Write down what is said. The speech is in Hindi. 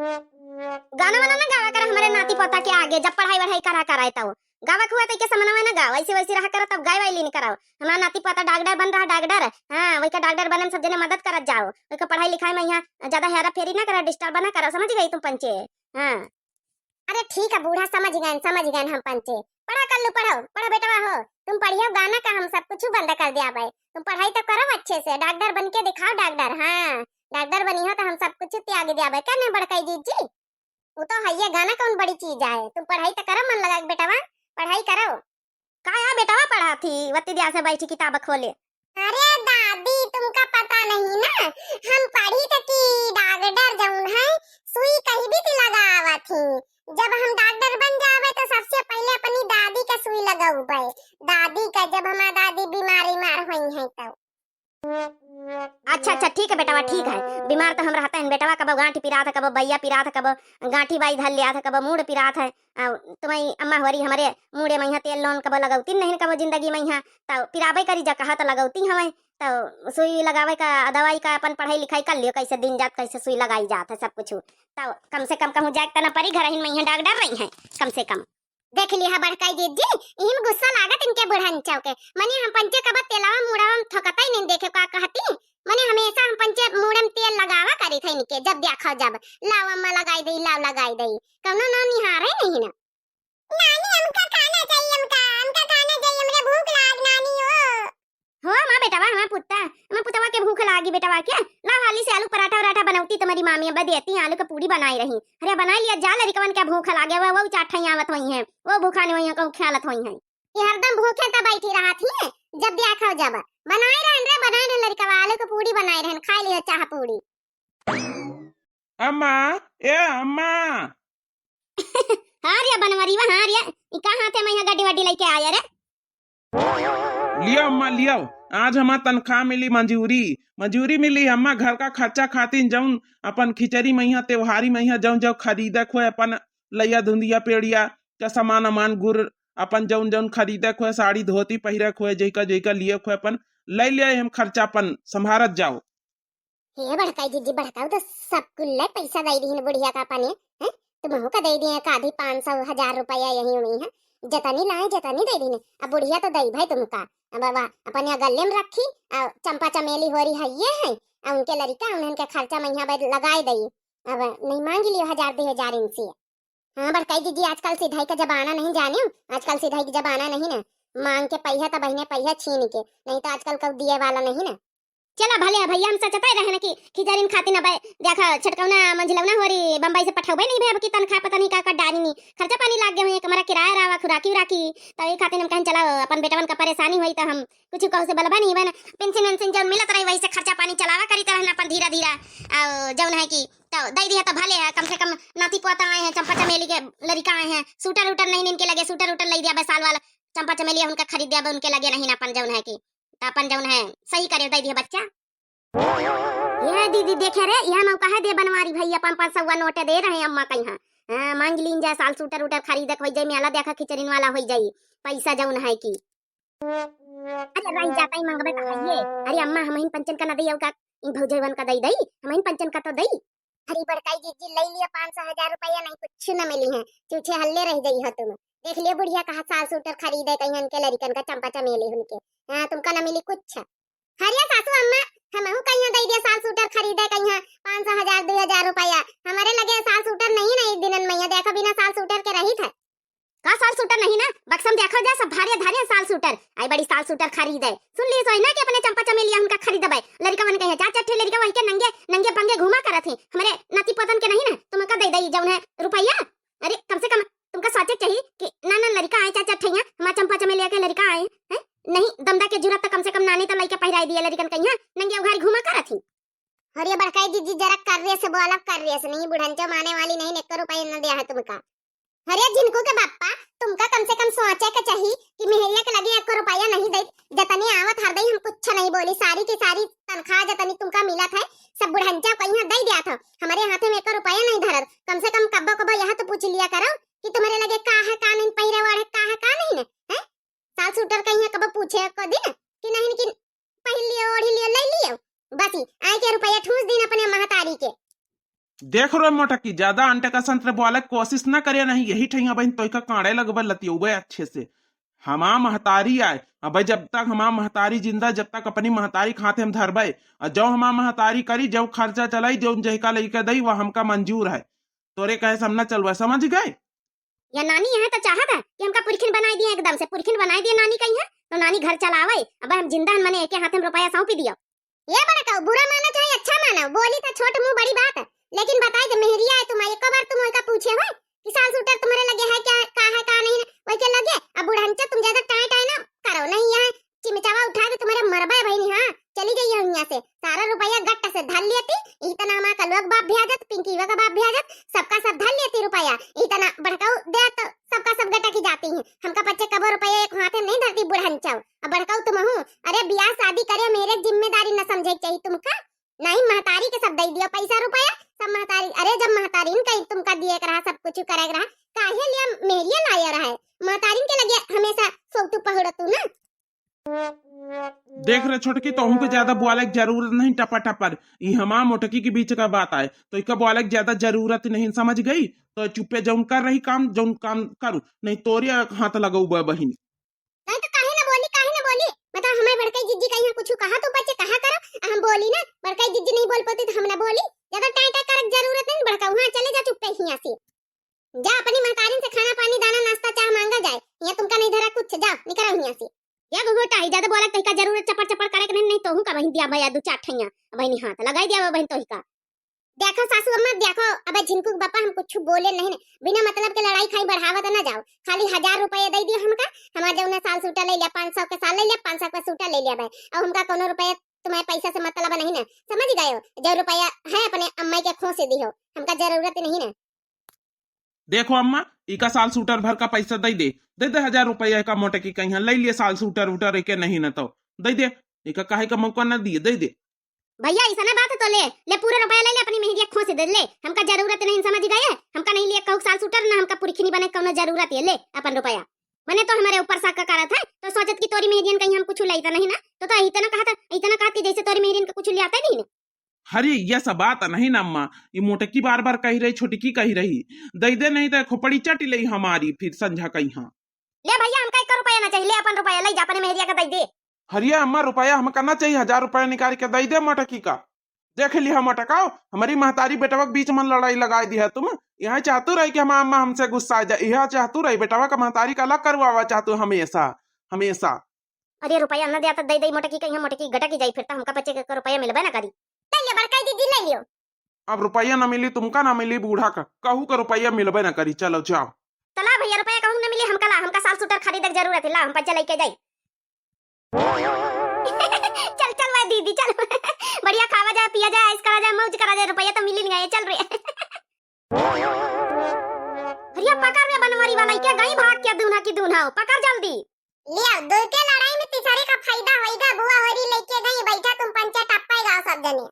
गाना वाना ना गावा कर हमारे नाती पोता के आगे जब पढ़ाई वढ़ाई करा कराए तब गावा हुआ तो के समनवा ना गावा ऐसे वैसे रहा करा तब गाय वाली नहीं कराओ। हमारा नाती पोता डॉक्टर बन रहा डॉक्टर। हाँ वही का डॉक्टर बनने में सब जने मदद करत जाओ। वही का पढ़ाई लिखाई में यहाँ ज्यादा हेरा फेरी ना करा डिस्टर्ब ना करो। समझ गई तुम पंचे? हाँ अरे ठीक है बूढ़ा समझ गए हम पंचे। पढ़ा कर लो पढ़ो पढ़ो बेटा हो तुम पढ़ियो गाना का हम सब कुछ बंद कर दिया भाई। तुम पढ़ाई तो करो अच्छे से डॉक्टर बन के दिखाओ डॉक्टर। हाँ डॉक्टर बनी हो तो हम सब कुछ त्याग दिया भाई। क्या नहीं बड़काई जी वो तो है ये गाना कौन बड़ी चीज है। तुम पढ़ाई तो करो मन लगा के बेटा पढ़ाई करो। काया बेटा पढ़ा थी वत्ती दिया से बैठी किताब खोले। अरे दादी तुमका पता नहीं ना हम पढ़ी तो की डॉक्टर जौन है सुई कहीं भी थी लगावा थी। जब हम डॉक्टर बन जावे तो सबसे पहले अपनी दादी का सुई लगाऊ भाई। दादी का जब हमारी दादी बीमारी मार हुई है तब। अच्छा ठीक है बेटा ठीक है। बीमार तो हम रहता है बेटा कब गांठी पिरा था कब बैया पिरा था कब गांठी बाई धर लिया था कब मूड पिरा था। तुम्हारी अम्मा हमारी हमारे मूडे में यहाँ तेल लोन कब लगौती नहीं कब जिंदगी में यहाँ तो पिराबे करी जा कहा तो लगौती हमें तो सुई लगावे का दवाई का अपन पढ़ाई लिखाई कर लियो कैसे दिन जात कैसे सुई लगाई जात है सब कुछ। तो कम से कम कहूँ जाए तना परी घर में यहाँ डॉक्टर रही है कम से कम। देख लिया बड़काई दीदी इहिम गुस्सा लागत इनके बुढ़न चौके मने हम पंचे कब तेलावा मुड़ावा थकता ही नहीं देखे का कहती। मने हमेशा हम पंचे मुड़े में तेल लगावा करी थे इनके जब देखा जब लाव अम्मा लगाई दई लाव लगाई दई कौनो ना निहारे नहीं ना। नानी हमका खाना चाहिए हमका खाना चाहिए मुझे भूख लाग नानी हो मां बेटावा हमारा पुत्ता के भूख लागी बेटावा के ला हाली से आलू पराठा वराठा बनाऊती तुम्हारी मामी अब देती आलू का पूरी बनाई रही। अरे बना लिया जा लड़कवन क्या भूख लागे वो चाठा आवत हुई है वो भूखा नहीं हुई कहूं ख्यालत हुई है। ये हरदम भूखे त बैठी रहा थी जब देखा जब बनाई रहन लड़कवा आलू का पूरी बनाई रहन खा लिया चाह पूरी। अम्मा ए अम्मा हां रे बनवरी हां रे ई कहां थे मैं यहां गड्डी वड्डी लेके आया रे। लियो अम्मा लियो आज हमार तनख्वाह मिली मंजूरी मिली अम्मा घर का खर्चा खातिर जौन अपन खिचड़ी मैया त्योहारी मैया जौन जौन खरीदे खोए अपन लैया धुंदिया पेड़िया का सामान अमान गुड़ अपन जौन जौन खरीदे खोए साड़ी धोती पहिरे खोए जैका लिए खोए अपन ले लिया हम खर्चा अपन संभारत जाओ। हे बड़काई जी बड़काऊ तो सब कुल पैसा दे दी बुढ़िया का पानी हैं तुम हो का दे दिए का आधी 500,000 रुपया यही हुई है जतनी लाए जतनी दे दी अब बुढ़िया तो दई भाई तुमका बाबा अपन यहाँ गले में रखी चंपा चमेली हो रही है ये है उनके लड़का उनके खर्चा में यहाँ लगाए दई अब नहीं मांग लियो 1,000-2,000 इनसे। हाँ बड़काई जी आजकल सिधाई का जमाना नहीं जाने आजकल सिधाई का जमाना नहीं ना मांग के पैसा तो बहने पैसा छीन के नहीं तो आजकल कब दिए वाला नहीं ना। चला भले भैया हम सचता रहे ना कि खिचड़ी खाती ना देखा छटकौना मंझलौना हो रही बंबई से पठावे नहीं भैया की तनखा पता नहीं का डाली नहीं खर्चा पानी लाग गए हमारा किराया रावा खुराकी उराकी तो ये खातिर हम कहीं चला अपन बेटवन का परेशानी हुई तो हम कुछ कहू से बलबा नहीं बन पेंशन वेंशन जब मिलत रही वही से खर्चा पानी चलावा करी तो रहना अपन धीरा जौन है कि तो दे दिया तो भले है कम से कम नाती पोता आए हैं चंपा चमेली के लड़का आए हैं सूटर उटर नहीं इनके लगे सूटर उटर ले दिया साल वाला चंपा चमेली उनका खरीद दिया उनके लगे नहीं अपन जौन है कि अपन जौन है सही करे दे दिया बच्चा। ये दीदी देखे रे यह मौका है दे बनवारी भैया 500 नोट दे रहे अम्मा कहीं हां मांग लीन जा साल सूटर उटर खरीद हो जाई मेला देखा खिचड़ीन वाला हो जाई पैसा जौन है की। अरे रही जाता ही मांगबे का ये अरे अम्मा हम इन पंचन का न दई का इन भौजवन का दई हम इन पंचन का तो दई। अरे बड़काई जी ले लिया 500,000 रुपया नहीं कुछ न मिली है चूचे हल्ले रह गई है तुम देख लियो बुढ़िया कहा साल सूटर खरीदे कहीं उनके लड़कन का चंपा चमेली उनके हां तुमका न मिली कुछ। हरिया सासू अम्मा हम कहीं दे दिया साल सूटर खरीदे कहीं 500,000-2,000 रुपया हमारे लगे साल सूटर नहीं ना एक दिन में देखा बिना साल सूटर के रही था का साल सूटर नहीं ना बक्सम देखा जा सब भारी धारिया साल सूटर आई बड़ी साल सूटर खरीदे सुन ली सोई ना कि अपने चंपा चमेलिया उनका खरीदबे लड़का बन कहे चाचा ठे लड़का वही के नंगे पंगे घुमा करत थे हमारे नाती पोतन के नहीं ना तुमका दे दई जौन है रुपया। अरे कम से कम तुमका सोचे चाहिए कि ना लड़का आए चाचा ठैया हमारा चंपा चमेलिया के लड़का आए हैं नहीं दमदा के जरूरत कम से कम नानी तो लइका पहिराई दिए लड़कन कहिया नंगे उघार घुमा करत थी। हरिया बड़काई जी जरा कर रहे से बोला कर रहे से नहीं बुढ़ंचो माने वाली नहीं 1 रुपया न दिया है तुमका। हरिया जिनको के बाप्पा तुमका कम से कम सोचे के चाहिए कि मेहरिया के लगे 1 रुपया नहीं दे जतनी आवत हर दई हम कुछ नहीं बोली सारी की सारी तनख्वाह जतनी तुमका मिला था सब बुढ़ंचा कहीं दे दिया था हमारे हाथ में 1 रुपया नहीं धरत कम से कम कब्बो यह तो पूछ लिया करो कि तुम्हारे लगे का है का नहीं पहिरे वाले का है का नहीं है साल सूटर कहीं कब पूछे को दिन कि नहीं कि पहन लियो ओढ़ लियो ले लियो बस आए के रुपया ठूस दिन अपने महतारी के। देख रो मोटा की ज्यादा अंटे का संतरे बोले कोशिश ना करे नहीं यही ठैया बहन तो का कांडे लगबे लतियोबे अच्छे से। हमा महतारी आए अब जब तक हमा महतारी जिंदा जब तक अपनी महतारी खाते हम धरबे और जो हमा महतारी करी जो खर्चा चलाई जो जहिका लइका दई वह हमका मंजूर है। तोरे कहे समझ चलवा समझ गए। या नानी यहाँ तो चाहत है कि हमका पुरखिन बनाई दिए, एकदम से पुरखिन बनाई दिए नानी कहीं है तो नानी घर चलावे। अब हम जिंदा मने एक हाथ में रुपया सौंपी दियो। ये बड़ा कहो बुरा माना चाहे अच्छा माना, बोली तो छोट मुंह बड़ी बात है, लेकिन बताई जब मेहरिया है तुम्हारी एक बार तुम का पूछे हो कि साल सूटर तुम्हारे लगे है क्या है का नहीं वही के लगे। अब बुढ़ांचा तुम ज्यादा टाई टाई ना करो नहीं, यहाँ चिमचावा उठा के तुम्हारे मरबा बहनी। हाँ चली गई है यहाँ से सारा रुपया गट्टा से धर लेती, इतना हमारा कलवा का बाप भी आ जात, पिंकीवा का बाप भी आ जात, सबका सब धर लेती रुपया, इतना भड़काऊ दे तो सबका सब गट्टा की जाती है। हमका बच्चे कबो रुपया एक हाथ में नहीं धरती बुढ़ांचा। अब भड़काऊ तुम हूँ, अरे ब्याह शादी करे मेरे जिम्मेदारी न समझे चाहिए तुमका, नहीं महतारी के सब दे दियो पैसा रुपया सब महतारी। अरे जब महतारी कहीं तुमका दिए रहा सब कुछ करे रहा काहे लिया मेरिया लाया रहा है, महतारी के लगे हमेशा सोतू पहुड़ तू ना। देख रहे छोटकी तो हमको ज्यादा बोले की जरूरत नहीं, टपा टपर ये हमारा मोटकी के बीच का बात आए तो इसका बोले की ज्यादा जरूरत नहीं, समझ गई। तो चुप्पे जौन कर रही काम जौन काम करू नहीं तोरी हाथ लगाऊ बहन। नहीं तो काहे ना बोली मतलब हमें बड़काई जिज्जी कहीं कुछ कहा तो बच्चे कहा करो, हम बोली ना बड़काई जिज्जी नहीं बोल पाती तो हम ना बोली, ज्यादा टाई टाई करक जरूरत नहीं बड़काऊ। हाँ चले जा चुप पे यहाँ से, जा अपनी महतारी से खाना पानी दाना नाश्ता चाह मांगा जाए, यहाँ तुमका नहीं धरा कुछ, जाओ निकलो यहाँ से। या गोटा ही ज्यादा बोला तो का जरूरत चपर चपर करे के नहीं तो हूं का बहन दिया भैया दो चार ठैया बहनी हाथ लगाई दिया बहन तो ही का। देखो सासू अम्मा देखो, अब झिनकू बापा हम कुछ बोले नहीं, बिना मतलब के लड़ाई खाई बढ़ावत ना जाओ, खाली 1000 रुपया दे दियो हमका, हमार जौना साल सूटा ले लिया 500 के साल ले लिया 500 का सूटा ले लिया भाई, अब हमका कोनो रुपया तुम्हारे पैसा से मतलब नहीं ना, समझ गए हो। जो रुपया है अपने अम्मा के खो से दियो, हमका जरूरत नहीं ना। देखो अम्मा इका साल सूटर भर का पैसा दे 1000 रुपया का मोटे की कहीं ले लिए साल सूटर उटर के नहीं न तो दे इका काहे का मौका न दिए दे भैया ऐसा ना बात है तो ले पूरा रुपया ले ले अपनी मेहरिया खो से दे ले, हमका जरूरत नहीं, समझ गए। हमका नहीं लिए कहू साल सूटर ना हमका पुरखिनी बने कोनो जरूरत है, ले अपन रुपया। मैंने तो हमारे ऊपर शक करा था तो सोचत की तोरी मेहरियन कहीं हम कुछ लाइता नहीं ना तो इतना कहा कि जैसे तोरी मेहरियन का कुछ ले आता नहीं ना। अरे यह सब बात नहीं ना अम्मा, ये मोटकी बार बार कही रही छोटकी कही रही दे नहीं तो खोपड़ी चट ले हमारी फिर संझा कहीं। हाँ ले भैया हमका 1 रुपया ना चाहिए, ले अपन रुपया ले जा अपने मेहरिया का दे। हरिया अम्मा रुपया हम करना चाहिए 1000 रुपया निकाल के दे मोटकी का। देख लिया मोटकाओ हमारी महतारी बेटवा के बीच में लड़ाई लगा दी है तुम, यहाँ चाहतू रही कि हम अम्मा हमसे गुस्सा आ जाए, यहाँ चाहतू रही बेटवा का महतारी का अलग करवावा चाहतू हमेशा हमेशा। अरे रुपया न दिया तो दे मोटकी कहीं मोटकी गटकी जाई फिर तो हमका बच्चे के रुपया मिलबे ना करी। ले बड़काई दीदी ले लियो। अब रुपया न मिली तुमका ना मिली बूढ़ा का कहू का रुपया मिलबे ना करी, चलो जाओ। तला भैया रुपया कहूं न मिली हमका ला, हमका साल सूटर खरीदे की जरूरत है, ला हम पैसा लेके जाई। चल चल भाई दीदी चल बढ़िया खावा जाए पिया जाए ऐश करा जाए मौज करा जाए, रुपया तो मिल नहीं चल रे। भैया पकड़ रे बनवारी वाला क्या गई भाग क्या दूना की दूना पकड़ जल्दी। लिया दो के लड़ाई में तीसरे का फायदा होएगा, बुआ होरी लेके गई बैठा तुम पंचा टप्पाएगा सब जने।